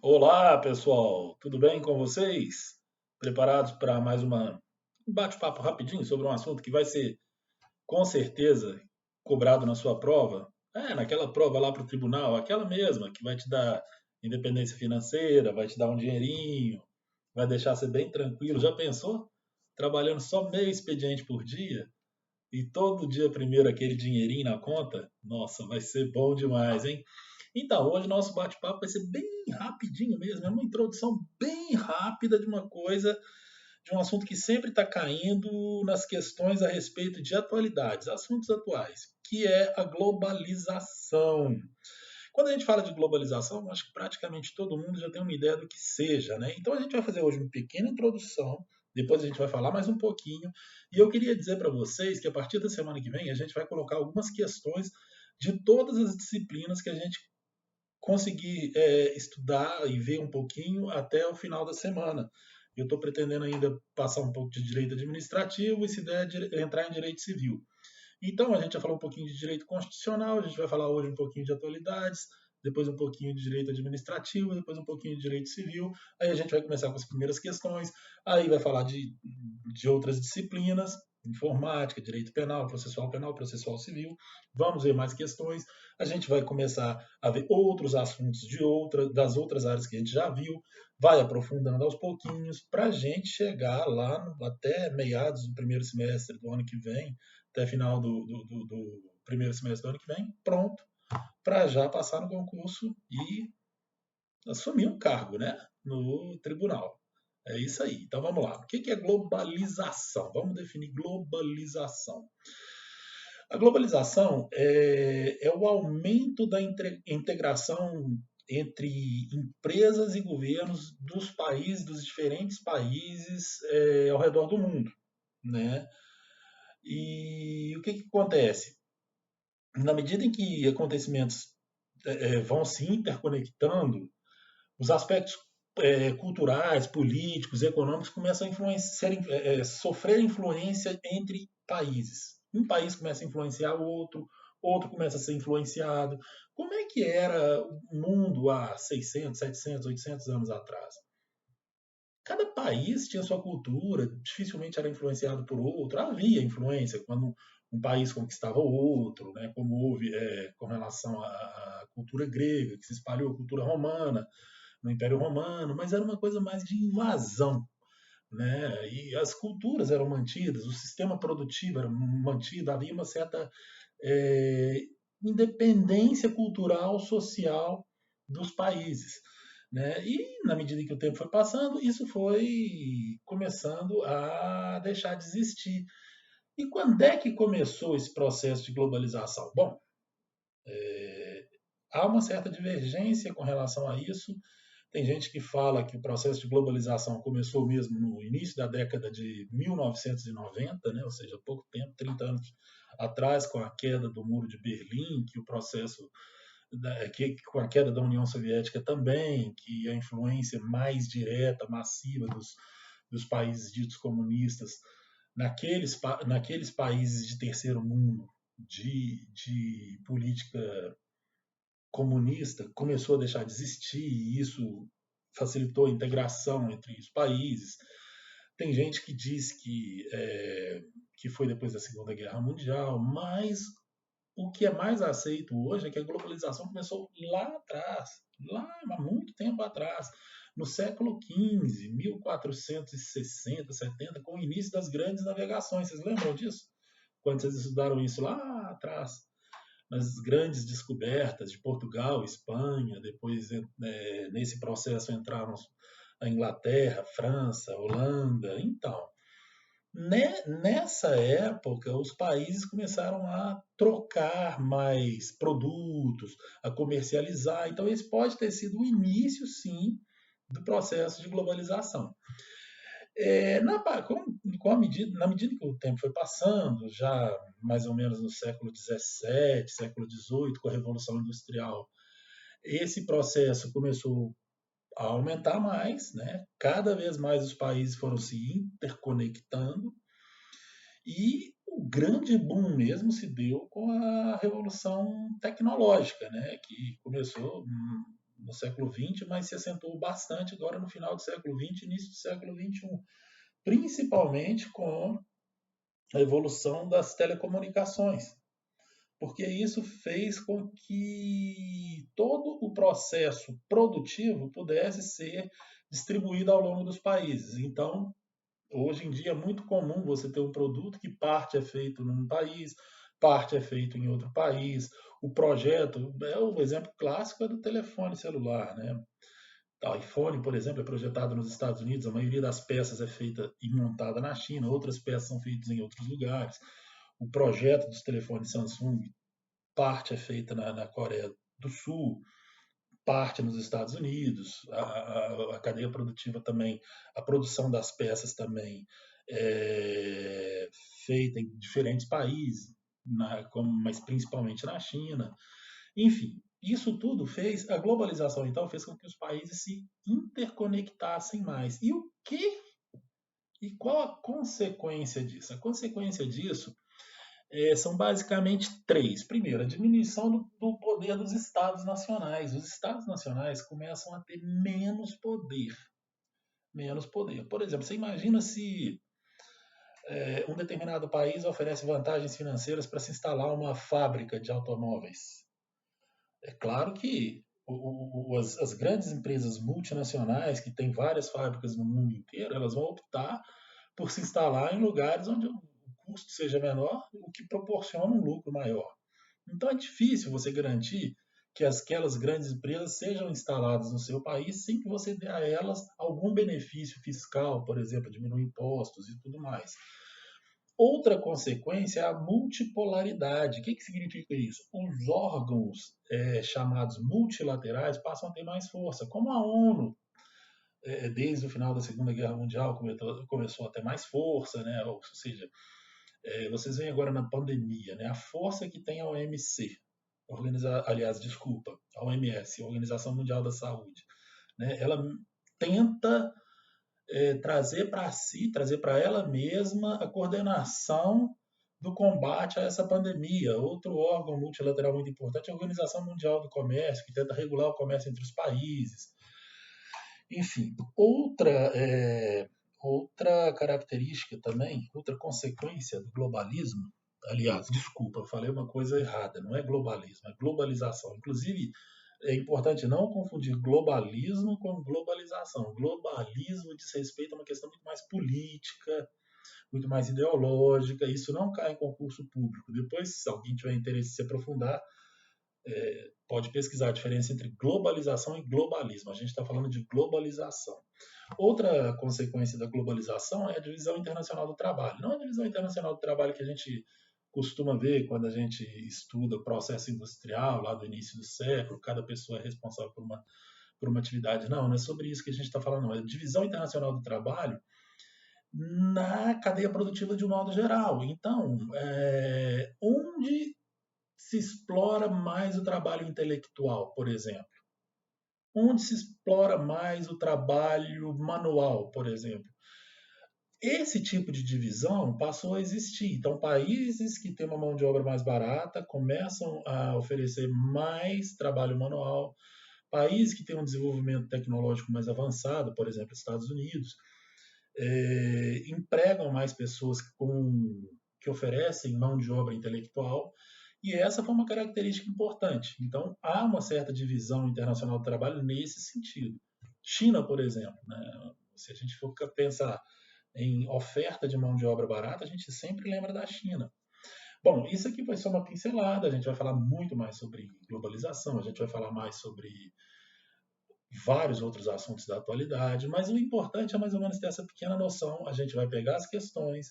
Olá, pessoal, tudo bem com vocês? Preparados para mais um bate-papo rapidinho sobre um assunto que vai ser, com certeza, cobrado na sua prova? Naquela prova lá para o tribunal, aquela mesma que vai te dar independência financeira, vai te dar um dinheirinho, vai deixar você bem tranquilo. Já pensou? Trabalhando só meio expediente por dia e todo dia primeiro aquele dinheirinho na conta? Nossa, vai ser bom demais, hein? Então, hoje nosso bate-papo vai ser bem rapidinho mesmo, é uma introdução bem rápida de uma coisa, de um assunto que sempre está caindo nas questões a respeito de atualidades, assuntos atuais, que é a globalização. Quando a gente fala de globalização, acho que praticamente todo mundo já tem uma ideia do que seja, né? Então a gente vai fazer hoje uma pequena introdução, depois a gente vai falar mais um pouquinho, e eu queria dizer para vocês que a partir da semana que vem a gente vai colocar algumas questões de todas as disciplinas que a gente conseguir estudar e ver um pouquinho até o final da semana. Eu estou pretendendo ainda passar um pouco de direito administrativo e, se der, entrar em direito civil. Então, a gente já falou um pouquinho de direito constitucional, a gente vai falar hoje um pouquinho de atualidades, depois um pouquinho de direito administrativo, depois um pouquinho de direito civil. Aí a gente vai começar com as primeiras questões, aí vai falar de outras disciplinas, informática, direito penal, processual civil. Vamos ver mais questões. A gente vai começar a ver outros assuntos das outras áreas que a gente já viu, vai aprofundando aos pouquinhos, para a gente chegar lá até meados do primeiro semestre do ano que vem, até final do primeiro semestre do ano que vem, pronto, para já passar no concurso e assumir um cargo, né, no tribunal. É isso aí. Então vamos lá. O que é globalização? Vamos definir globalização. A globalização é o aumento da integração entre empresas e governos dos países, dos diferentes países ao redor do mundo, né? E o que acontece? Na medida em que acontecimentos vão se interconectando, os aspectos culturais, políticos, econômicos começam a sofrer influência entre países. Um país começa a influenciar o outro, outro começa a ser influenciado. Como é que era o mundo há 600, 700, 800 anos atrás? Cada país tinha sua cultura, dificilmente era influenciado por outro. Havia influência quando um país conquistava o outro, né? Como houve com relação à cultura grega, que se espalhou a cultura romana no Império Romano, mas era uma coisa mais de invasão, né? E as culturas eram mantidas, o sistema produtivo era mantido, havia uma certa é, independência cultural, social dos países. Né? E, na medida que o tempo foi passando, isso foi começando a deixar de existir. E quando é que começou esse processo de globalização? Bom, há uma certa divergência com relação a isso. Tem gente que fala que o processo de globalização começou mesmo no início da década de 1990, né? Ou seja, pouco tempo, 30 anos atrás, com a queda do Muro de Berlim, que o processo com a queda da União Soviética também, que a influência mais direta, massiva dos países ditos comunistas naqueles países de terceiro mundo de política comunista começou a deixar de existir e isso facilitou a integração entre os países. Tem gente que diz que foi depois da Segunda Guerra Mundial, mas o que é mais aceito hoje é que a globalização começou lá atrás, lá há muito tempo atrás, no século XV, 1460, 70, com o início das grandes navegações. Vocês lembram disso? Quando vocês estudaram isso lá atrás, nas grandes descobertas de Portugal, Espanha, depois nesse processo entraram a Inglaterra, França, Holanda. Então, nessa época, os países começaram a trocar mais produtos, a comercializar. Então, esse pode ter sido o início, sim, do processo de globalização. Na medida que o tempo foi passando, já mais ou menos no século XVII, século XVIII, com a Revolução Industrial, esse processo começou a aumentar mais, né? Cada vez mais os países foram se interconectando e o grande boom mesmo se deu com a revolução tecnológica, né? Que começou no século XX, mas se acentuou bastante agora no final do século XX e início do século XXI, principalmente com a evolução das telecomunicações, porque isso fez com que todo o processo produtivo pudesse ser distribuído ao longo dos países. Então, hoje em dia é muito comum você ter um produto que parte é feito num país, parte é feito em outro país. O projeto, o exemplo clássico é do telefone celular, né? O iPhone, por exemplo, é projetado nos Estados Unidos, a maioria das peças é feita e montada na China, outras peças são feitas em outros lugares. O projeto dos telefones Samsung, parte é feita na Coreia do Sul, parte nos Estados Unidos, a cadeia produtiva também, a produção das peças também é feita em diferentes países, mas principalmente na China. Enfim, isso tudo fez, a globalização então fez com que os países se interconectassem mais. E qual a consequência disso? A consequência disso são basicamente três. Primeiro, a diminuição do poder dos Estados nacionais. Os Estados nacionais começam a ter menos poder. Menos poder. Por exemplo, você imagina se um determinado país oferece vantagens financeiras para se instalar uma fábrica de automóveis. É claro que as grandes empresas multinacionais, que têm várias fábricas no mundo inteiro, elas vão optar por se instalar em lugares onde o custo seja menor, o que proporciona um lucro maior. Então é difícil você garantir que aquelas grandes empresas sejam instaladas no seu país sem que você dê a elas algum benefício fiscal, por exemplo, diminuir impostos e tudo mais. Outra consequência é a multipolaridade. O que significa isso? Os órgãos chamados multilaterais passam a ter mais força, como a ONU, desde o final da Segunda Guerra Mundial, começou a ter mais força, né? Ou seja, vocês veem agora na pandemia, né? A força que tem a OMC, a OMS, a Organização Mundial da Saúde, né? Ela tenta trazer para si, trazer para ela mesma a coordenação do combate a essa pandemia. Outro órgão multilateral muito importante é a Organização Mundial do Comércio, que tenta regular o comércio entre os países. Enfim, outra característica também, outra consequência do globalismo, aliás, desculpa, eu falei uma coisa errada, não é globalismo, é globalização. Inclusive, é importante não confundir globalismo com globalização. Globalismo diz respeito a uma questão muito mais política, muito mais ideológica, isso não cai em concurso público. Depois, se alguém tiver interesse em se aprofundar, pode pesquisar a diferença entre globalização e globalismo. A gente está falando de globalização. Outra consequência da globalização é a divisão internacional do trabalho. Não a divisão internacional do trabalho que a gente costuma ver quando a gente estuda o processo industrial lá do início do século, cada pessoa é responsável por uma atividade. Não é sobre isso que a gente está falando. Não. É a divisão internacional do trabalho na cadeia produtiva de um modo geral. Então, onde se explora mais o trabalho intelectual, por exemplo? Onde se explora mais o trabalho manual, por exemplo? Esse tipo de divisão passou a existir. Então, países que têm uma mão de obra mais barata começam a oferecer mais trabalho manual. Países que têm um desenvolvimento tecnológico mais avançado, por exemplo, Estados Unidos, empregam mais pessoas que oferecem mão de obra intelectual. E essa foi uma característica importante. Então, há uma certa divisão internacional do trabalho nesse sentido. China, por exemplo, né? Se a gente for pensar em oferta de mão de obra barata, a gente sempre lembra da China. Bom, isso aqui foi só uma pincelada, a gente vai falar muito mais sobre globalização, a gente vai falar mais sobre vários outros assuntos da atualidade, mas o importante é mais ou menos ter essa pequena noção. A gente vai pegar as questões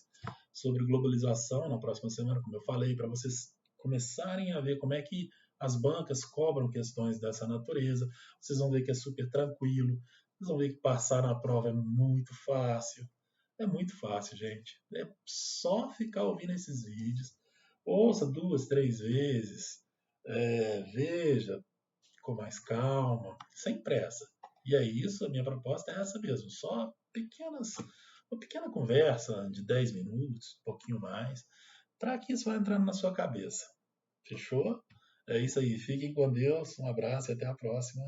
sobre globalização na próxima semana, como eu falei, para vocês começarem a ver como é que as bancas cobram questões dessa natureza. Vocês vão ver que é super tranquilo, vocês vão ver que passar na prova é muito fácil. É muito fácil, gente. É só ficar ouvindo esses vídeos. Ouça 2, 3 vezes. Veja com mais calma, sem pressa. E é isso, a minha proposta é essa mesmo. Só uma pequena conversa de 10 minutos, um pouquinho mais, para que isso vá entrando na sua cabeça. Fechou? É isso aí. Fiquem com Deus. Um abraço e até a próxima.